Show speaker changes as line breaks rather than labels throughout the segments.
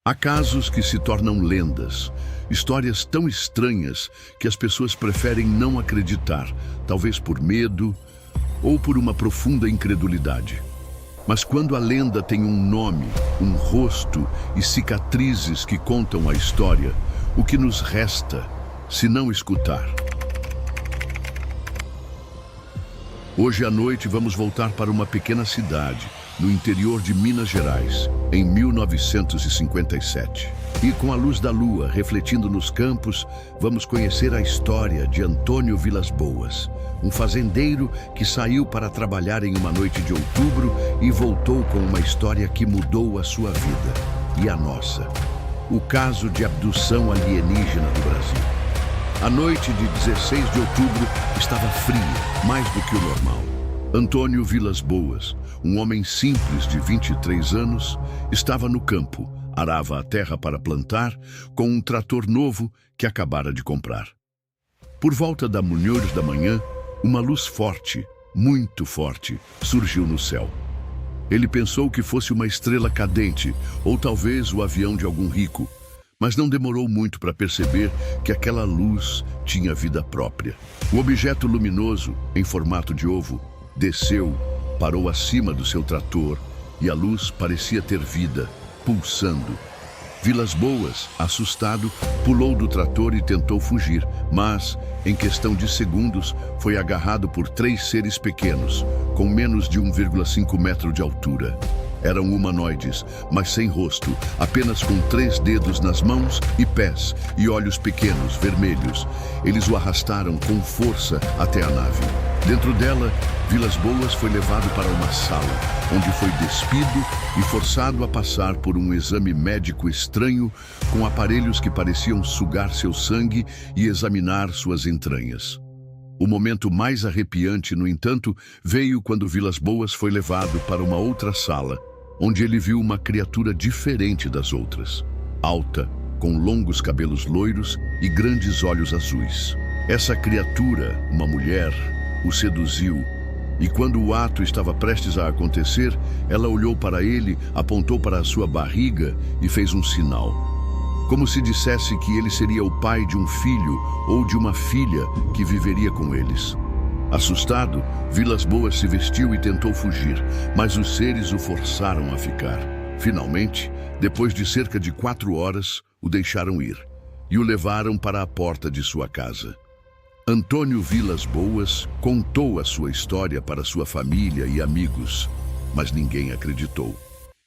Há casos que se tornam lendas, histórias tão estranhas que as pessoas preferem não acreditar, talvez por medo ou por uma profunda incredulidade. Mas quando a lenda tem um nome, um rosto e cicatrizes que contam a história, o que nos resta se não escutar? Hoje à noite vamos voltar para uma pequena cidade, no interior de Minas Gerais, em 1957. E com a luz da lua refletindo nos campos, vamos conhecer a história de Antônio Vilas Boas, um fazendeiro que saiu para trabalhar em uma noite de outubro e voltou com uma história que mudou a sua vida e a nossa. O caso de abdução alienígena do Brasil. A noite de 16 de outubro estava fria, mais do que o normal. Antônio Vilas Boas, um homem simples de 23 anos, estava no campo, arava a terra para plantar, com um trator novo que acabara de comprar. Por volta da munhores da manhã, uma luz forte, muito forte, surgiu no céu. Ele pensou que fosse uma estrela cadente, ou talvez o avião de algum rico, mas não demorou muito para perceber que aquela luz tinha vida própria. O objeto luminoso, em formato de ovo, desceu, parou acima do seu trator e a luz parecia ter vida, pulsando. Vilas Boas, assustado, pulou do trator e tentou fugir, mas, em questão de segundos, foi agarrado por 3 seres pequenos, com menos de 1,5 metro de altura. Eram humanoides, mas sem rosto, apenas com 3 dedos nas mãos e pés e olhos pequenos, vermelhos. Eles o arrastaram com força até a nave. Dentro dela, Vilas Boas foi levado para uma sala, onde foi despido e forçado a passar por um exame médico estranho, com aparelhos que pareciam sugar seu sangue e examinar suas entranhas. O momento mais arrepiante, no entanto, veio quando Vilas Boas foi levado para uma outra sala, onde ele viu uma criatura diferente das outras, alta, com longos cabelos loiros e grandes olhos azuis. Essa criatura, uma mulher, o seduziu, e quando o ato estava prestes a acontecer, ela olhou para ele, apontou para a sua barriga e fez um sinal, como se dissesse que ele seria o pai de um filho ou de uma filha que viveria com eles. Assustado, Vilas Boas se vestiu e tentou fugir, mas os seres o forçaram a ficar. Finalmente, depois de cerca de 4 horas, o deixaram ir e o levaram para a porta de sua casa. Antônio Vilas Boas contou a sua história para sua família e amigos, mas ninguém acreditou.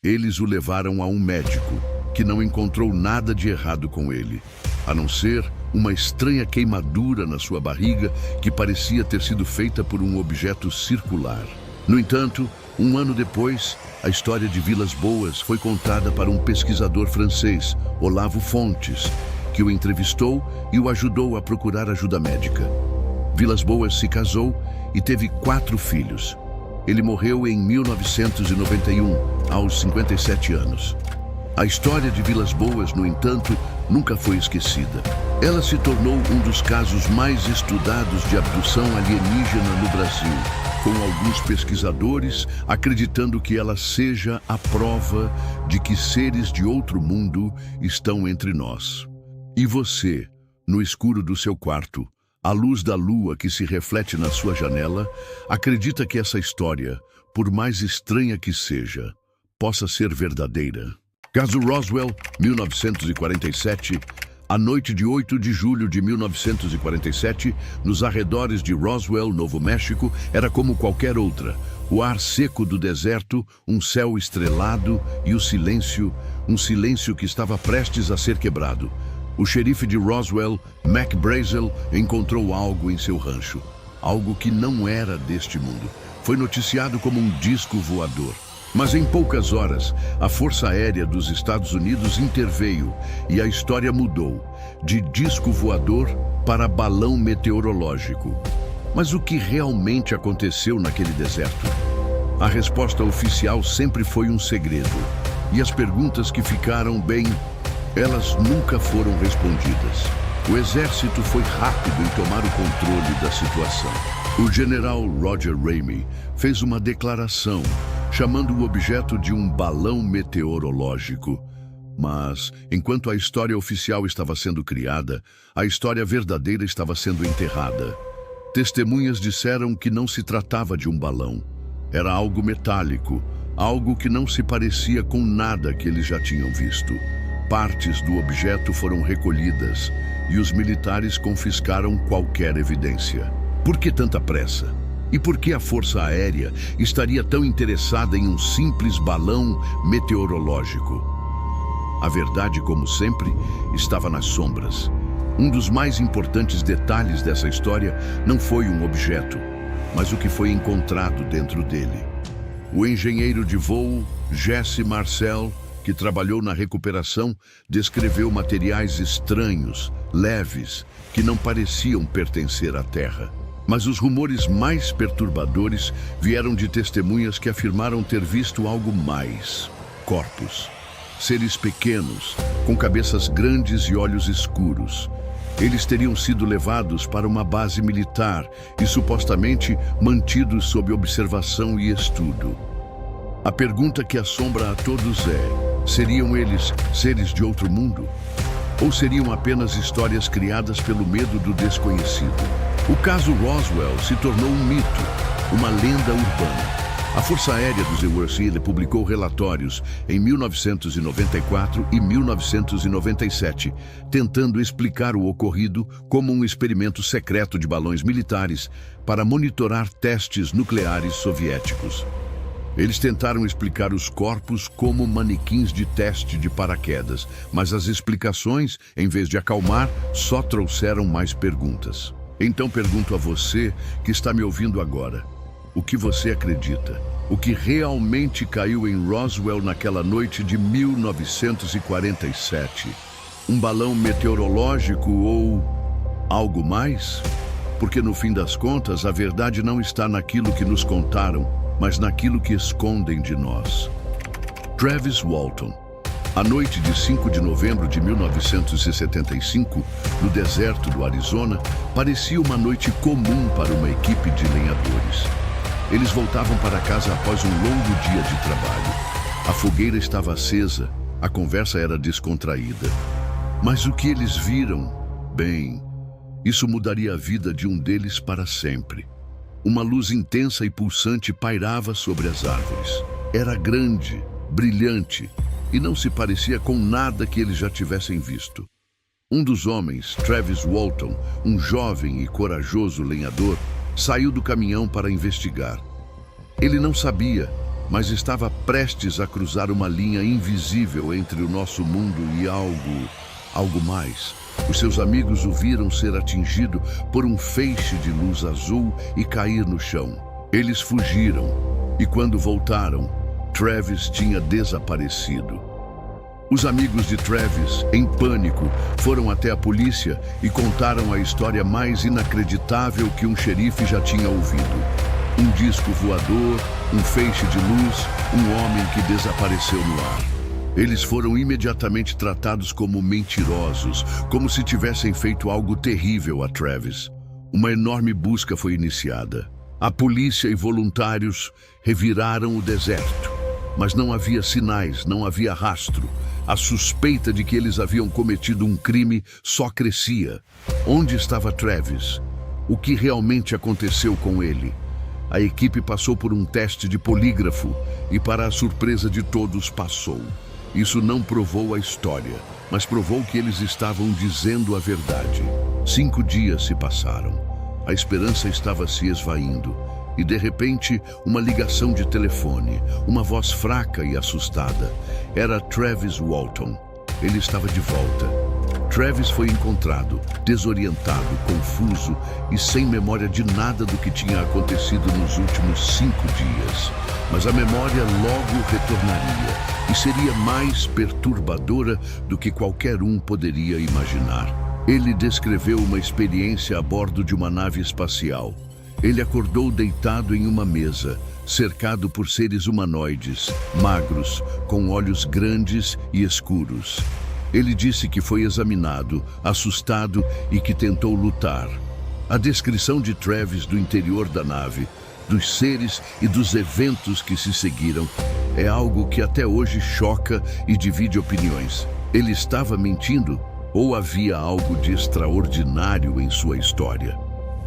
Eles o levaram a um médico, que não encontrou nada de errado com ele, a não ser uma estranha queimadura na sua barriga que parecia ter sido feita por um objeto circular. No entanto, 1 ano depois, a história de Vilas Boas foi contada para um pesquisador francês, Olavo Fontes, que o entrevistou e o ajudou a procurar ajuda médica. Vilas Boas se casou e teve 4 filhos. Ele morreu em 1991, aos 57 anos. A história de Vilas Boas, no entanto, nunca foi esquecida. Ela se tornou um dos casos mais estudados de abdução alienígena no Brasil, com alguns pesquisadores acreditando que ela seja a prova de que seres de outro mundo estão entre nós. E você, no escuro do seu quarto, à luz da lua que se reflete na sua janela, acredita que essa história, por mais estranha que seja, possa ser verdadeira? Caso Roswell, 1947. A noite de 8 de julho de 1947, nos arredores de Roswell, Novo México, era como qualquer outra. O ar seco do deserto, um céu estrelado e o silêncio, um silêncio que estava prestes a ser quebrado. O xerife de Roswell, Mac Brazel, encontrou algo em seu rancho. Algo que não era deste mundo. Foi noticiado como um disco voador. Mas em poucas horas, a Força Aérea dos Estados Unidos interveio e a história mudou, de disco voador para balão meteorológico. Mas o que realmente aconteceu naquele deserto? A resposta oficial sempre foi um segredo. E as perguntas que ficaram, bem, elas nunca foram respondidas. O exército foi rápido em tomar o controle da situação. O general Roger Ramey fez uma declaração chamando o objeto de um balão meteorológico. Mas, enquanto a história oficial estava sendo criada, a história verdadeira estava sendo enterrada. Testemunhas disseram que não se tratava de um balão. Era algo metálico, algo que não se parecia com nada que eles já tinham visto. Partes do objeto foram recolhidas e os militares confiscaram qualquer evidência. Por que tanta pressa? E por que a Força Aérea estaria tão interessada em um simples balão meteorológico? A verdade, como sempre, estava nas sombras. Um dos mais importantes detalhes dessa história não foi um objeto, mas o que foi encontrado dentro dele. O engenheiro de voo, Jesse Marcel, que trabalhou na recuperação, descreveu materiais estranhos, leves, que não pareciam pertencer à Terra. Mas os rumores mais perturbadores vieram de testemunhas que afirmaram ter visto algo mais: corpos. Seres pequenos, com cabeças grandes e olhos escuros. Eles teriam sido levados para uma base militar e supostamente mantidos sob observação e estudo. A pergunta que assombra a todos é: seriam eles seres de outro mundo? Ou seriam apenas histórias criadas pelo medo do desconhecido? O caso Roswell se tornou um mito, uma lenda urbana. A Força Aérea dos USA publicou relatórios em 1994 e 1997, tentando explicar o ocorrido como um experimento secreto de balões militares para monitorar testes nucleares soviéticos. Eles tentaram explicar os corpos como manequins de teste de paraquedas, mas as explicações, em vez de acalmar, só trouxeram mais perguntas. Então pergunto a você que está me ouvindo agora: o que você acredita? O que realmente caiu em Roswell naquela noite de 1947? Um balão meteorológico ou algo mais? Porque no fim das contas, a verdade não está naquilo que nos contaram, mas naquilo que escondem de nós. Travis Walton. A noite de 5 de novembro de 1975, no deserto do Arizona, parecia uma noite comum para uma equipe de lenhadores. Eles voltavam para casa após um longo dia de trabalho. A fogueira estava acesa, a conversa era descontraída. Mas o que eles viram? Bem, isso mudaria a vida de um deles para sempre. Uma luz intensa e pulsante pairava sobre as árvores. Era grande, brilhante, e não se parecia com nada que eles já tivessem visto. Um dos homens, Travis Walton, um jovem e corajoso lenhador, saiu do caminhão para investigar. Ele não sabia, mas estava prestes a cruzar uma linha invisível entre o nosso mundo e algo mais. Os seus amigos o viram ser atingido por um feixe de luz azul e cair no chão. Eles fugiram, e quando voltaram, Travis tinha desaparecido. Os amigos de Travis, em pânico, foram até a polícia e contaram a história mais inacreditável que um xerife já tinha ouvido. Um disco voador, um feixe de luz, um homem que desapareceu no ar. Eles foram imediatamente tratados como mentirosos, como se tivessem feito algo terrível a Travis. Uma enorme busca foi iniciada. A polícia e voluntários reviraram o deserto, mas não havia sinais, não havia rastro. A suspeita de que eles haviam cometido um crime só crescia. Onde estava Travis? O que realmente aconteceu com ele? A equipe passou por um teste de polígrafo e, para a surpresa de todos, passou. Isso não provou a história, mas provou que eles estavam dizendo a verdade. 5 dias se passaram. A esperança estava se esvaindo. E, de repente, uma ligação de telefone, uma voz fraca e assustada. Era Travis Walton. Ele estava de volta. Travis foi encontrado, desorientado, confuso e sem memória de nada do que tinha acontecido nos últimos 5 dias. Mas a memória logo retornaria e seria mais perturbadora do que qualquer um poderia imaginar. Ele descreveu uma experiência a bordo de uma nave espacial. Ele acordou deitado em uma mesa, cercado por seres humanoides, magros, com olhos grandes e escuros. Ele disse que foi examinado, assustado e que tentou lutar. A descrição de Travis do interior da nave dos seres e dos eventos que se seguiram é algo que até hoje choca e divide opiniões. Ele estava mentindo ou havia algo de extraordinário em sua história?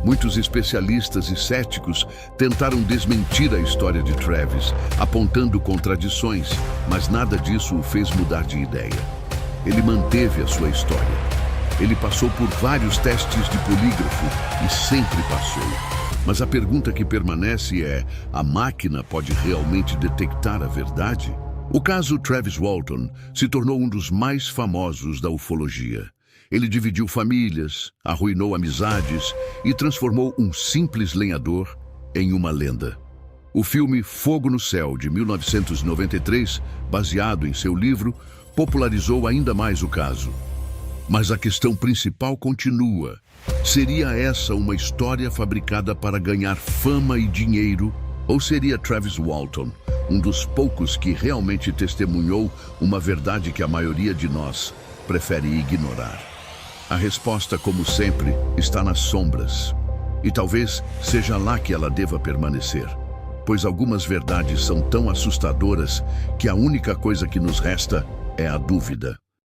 Muitos especialistas e céticos tentaram desmentir a história de Travis, apontando contradições, mas nada disso o fez mudar de ideia. Ele manteve a sua história. Ele passou por vários testes de polígrafo e sempre passou. Mas a pergunta que permanece é: a máquina pode realmente detectar a verdade? O caso Travis Walton se tornou um dos mais famosos da ufologia. Ele dividiu famílias, arruinou amizades e transformou um simples lenhador em uma lenda. O filme Fogo no Céu, de 1993, baseado em seu livro, popularizou ainda mais o caso. Mas a questão principal continua. Seria essa uma história fabricada para ganhar fama e dinheiro? Ou seria Travis Walton um dos poucos que realmente testemunhou uma verdade que a maioria de nós prefere ignorar? A resposta, como sempre, está nas sombras. E talvez seja lá que ela deva permanecer. Pois algumas verdades são tão assustadoras que a única coisa que nos resta é a dúvida.